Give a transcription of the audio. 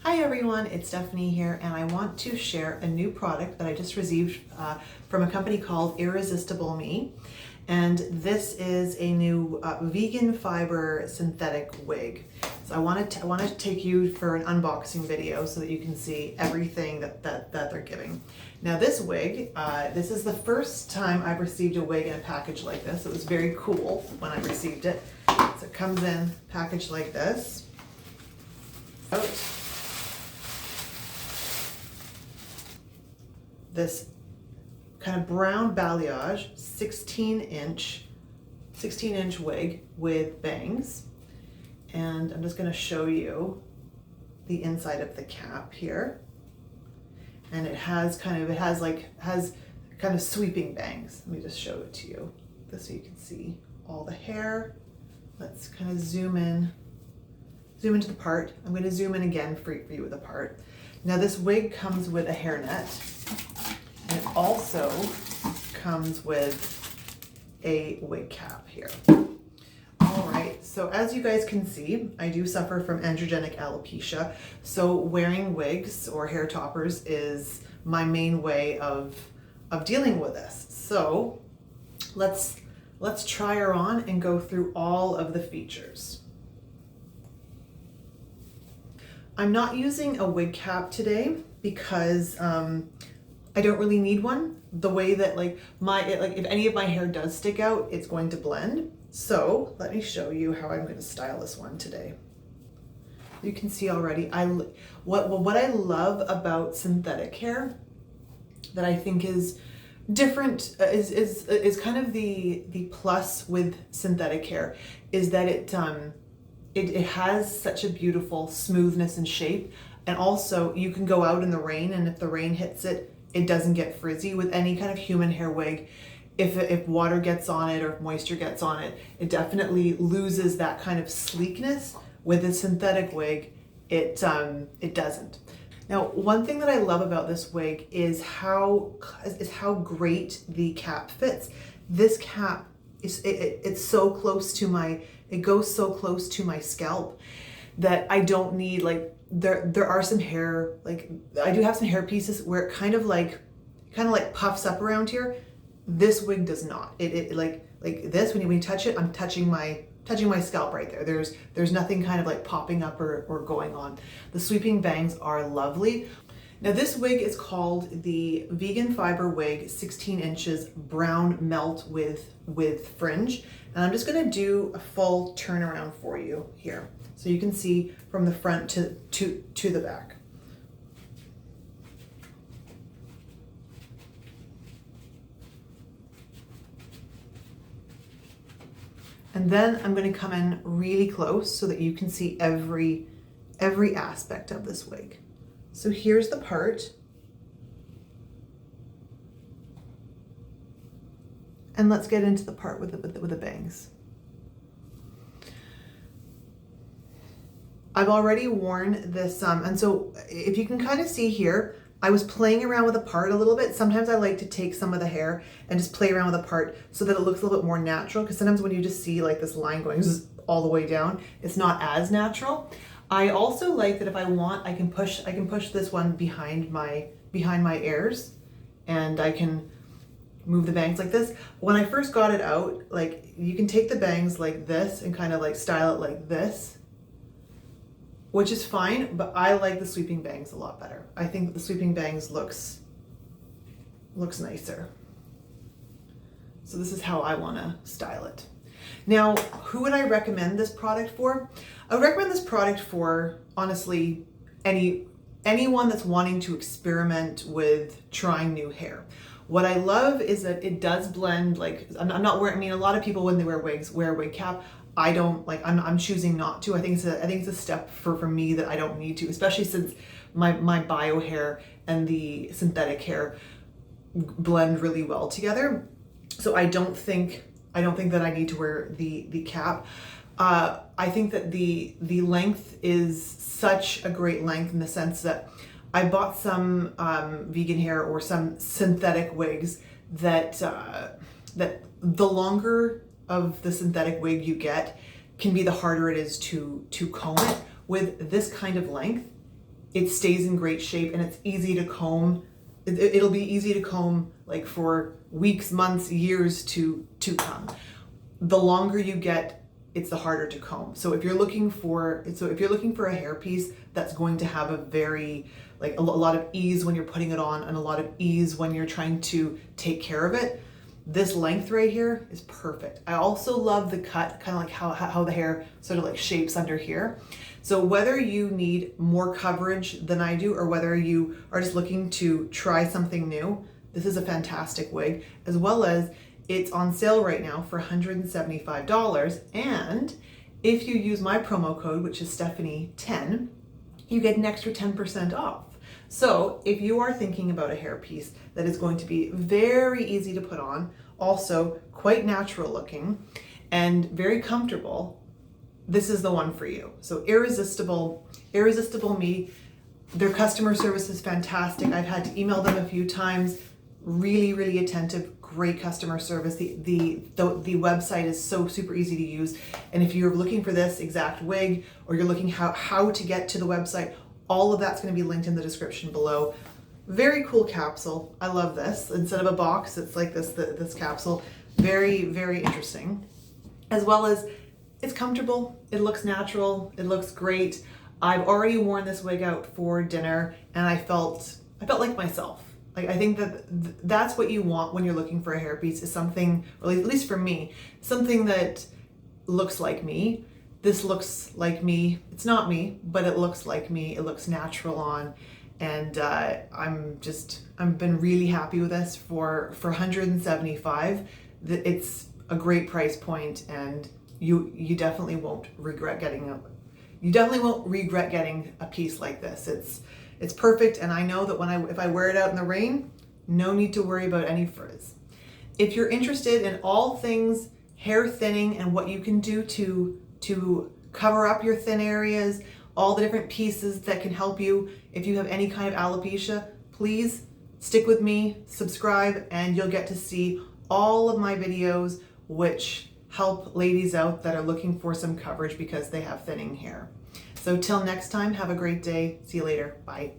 Hi everyone, it's Stephanie here, and I want to share a new product that I just received from a company called IrresistibleMe. And this is a new vegan fiber synthetic wig. So I wanted to take you for an unboxing video so that you can see everything that they're giving. Now this wig, this is the first time I've received a wig in a package like this. It was very cool when I received it. So it comes in packaged like this. This kind of brown balayage 16 inch wig with bangs, and I'm just going to show you the inside of the cap here, and it has kind of sweeping bangs. Let me just show it to you so you can see all the hair. Let's kind of zoom into the part. I'm going to zoom in again for you with the part. Now this wig comes with a hairnet. And it also comes with a wig cap here. All right, so as you guys can see, I do suffer from androgenicalopecia. So wearing wigs or hair toppers is my main way of dealing with this. So let's try her on and go through all of the features. I'm not using a wig cap today because I don't really need one. The way that if any of my hair does stick out, it's going to blend. So let me show you how I'm going to style this one today. You can see already, what I love about synthetic hair that I think is different is kind of the plus with synthetic hair is that it has such a beautiful smoothness and shape, and also you can go out in the rain, and if the rain hits it, it doesn't get frizzy. With any kind of human hair wig, if water gets on it or if moisture gets on it, it definitely loses that kind of sleekness. With a synthetic wig, it doesn't. Now, one thing that I love about this wig is how great the cap fits. This cap it's so close to it goes so close to my scalp that I don't need there are some hair, I do have some hair pieces where it kind of puffs up around here. This wig does not. It like this, when you touch it, I'm touching my scalp right there. There's nothing kind of popping up or going on. The sweeping bangs are lovely. Now this wig is called the Vegan Fiber Wig 16 inches brown melt with fringe. And I'm just gonna do a full turnaround for you here, so you can see from the front to the back. And then I'm going to come in really close so that you can see every aspect of this wig. So here's the part. And let's get into the part with the bangs. I've already worn this, and so if you can kind of see here, I was playing around with the part a little bit. Sometimes I like to take some of the hair and just play around with the part so that it looks a little bit more natural, because sometimes when you just see this line going all the way down, it's not as natural. I also like that if I want, I can push this one behind my ears, and I can move the bangs like this. When I first got it out, you can take the bangs like this and kind of style it like this, which is fine, but I like the sweeping bangs a lot better. I think the sweeping bangs looks nicer. So this is how I want to style it. Now, who would I recommend this product for? I would recommend this product for, honestly, anyone that's wanting to experiment with trying new hair. What I love is that it does blend. I'm not wearing, a lot of people when they wear wigs wear a wig cap. I don't I'm choosing not to. I think it's a step for me that I don't need to, especially since my bio hair and the synthetic hair blend really well together. So I don't think that I need to wear the cap. I think that the length is such a great length, in the sense that I bought some vegan hair or some synthetic wigs that the longer of the synthetic wig you get can be the harder it is to comb it. With this kind of length, it stays in great shape, and it's easy to comb. It'll be easy to comb like for weeks, months, years to come. The longer you get, it's the harder to comb. So if you're looking for a hairpiece that's going to have a very, like a lot of ease when you're putting it on and a lot of ease when you're trying to take care of it, this length right here is perfect. I also love the cut, kind of like how the hair sort of like shapes under here. So whether you need more coverage than I do, or whether you are just looking to try something new, this is a fantastic wig, as well as it's on sale right now for $175. And if you use my promo code, which is Stephanie10, you get an extra 10% off. So if you are thinking about a hairpiece that is going to be very easy to put on, also quite natural looking and very comfortable, this is the one for you. So Irresistible Me, their customer service is fantastic. I've had to email them a few times. Really, really attentive, great customer service. The website is so super easy to use. And if you're looking for this exact wig, or you're looking how to get to the website, all of that's going to be linked in the description below. Very cool capsule. I love this. Instead of a box, it's like this capsule. Very, very interesting. As well as it's comfortable. It looks natural. It looks great. I've already worn this wig out for dinner, and I felt like myself. Like, I think that's what you want when you're looking for a hairpiece, is something, or at least for me, something that looks like me. This looks like me. It's not me, but it looks like me. It looks natural on, and I've been really happy with this for $175. It's a great price point, and you definitely won't regret getting a piece like this. It's perfect, and I know that if I wear it out in the rain, no need to worry about any frizz. If you're interested in all things hair thinning and what you can do to cover up your thin areas, all the different pieces that can help you if you have any kind of alopecia, please stick with me, subscribe, and you'll get to see all of my videos which help ladies out that are looking for some coverage because they have thinning hair. So till next time, have a great day. See you later. Bye.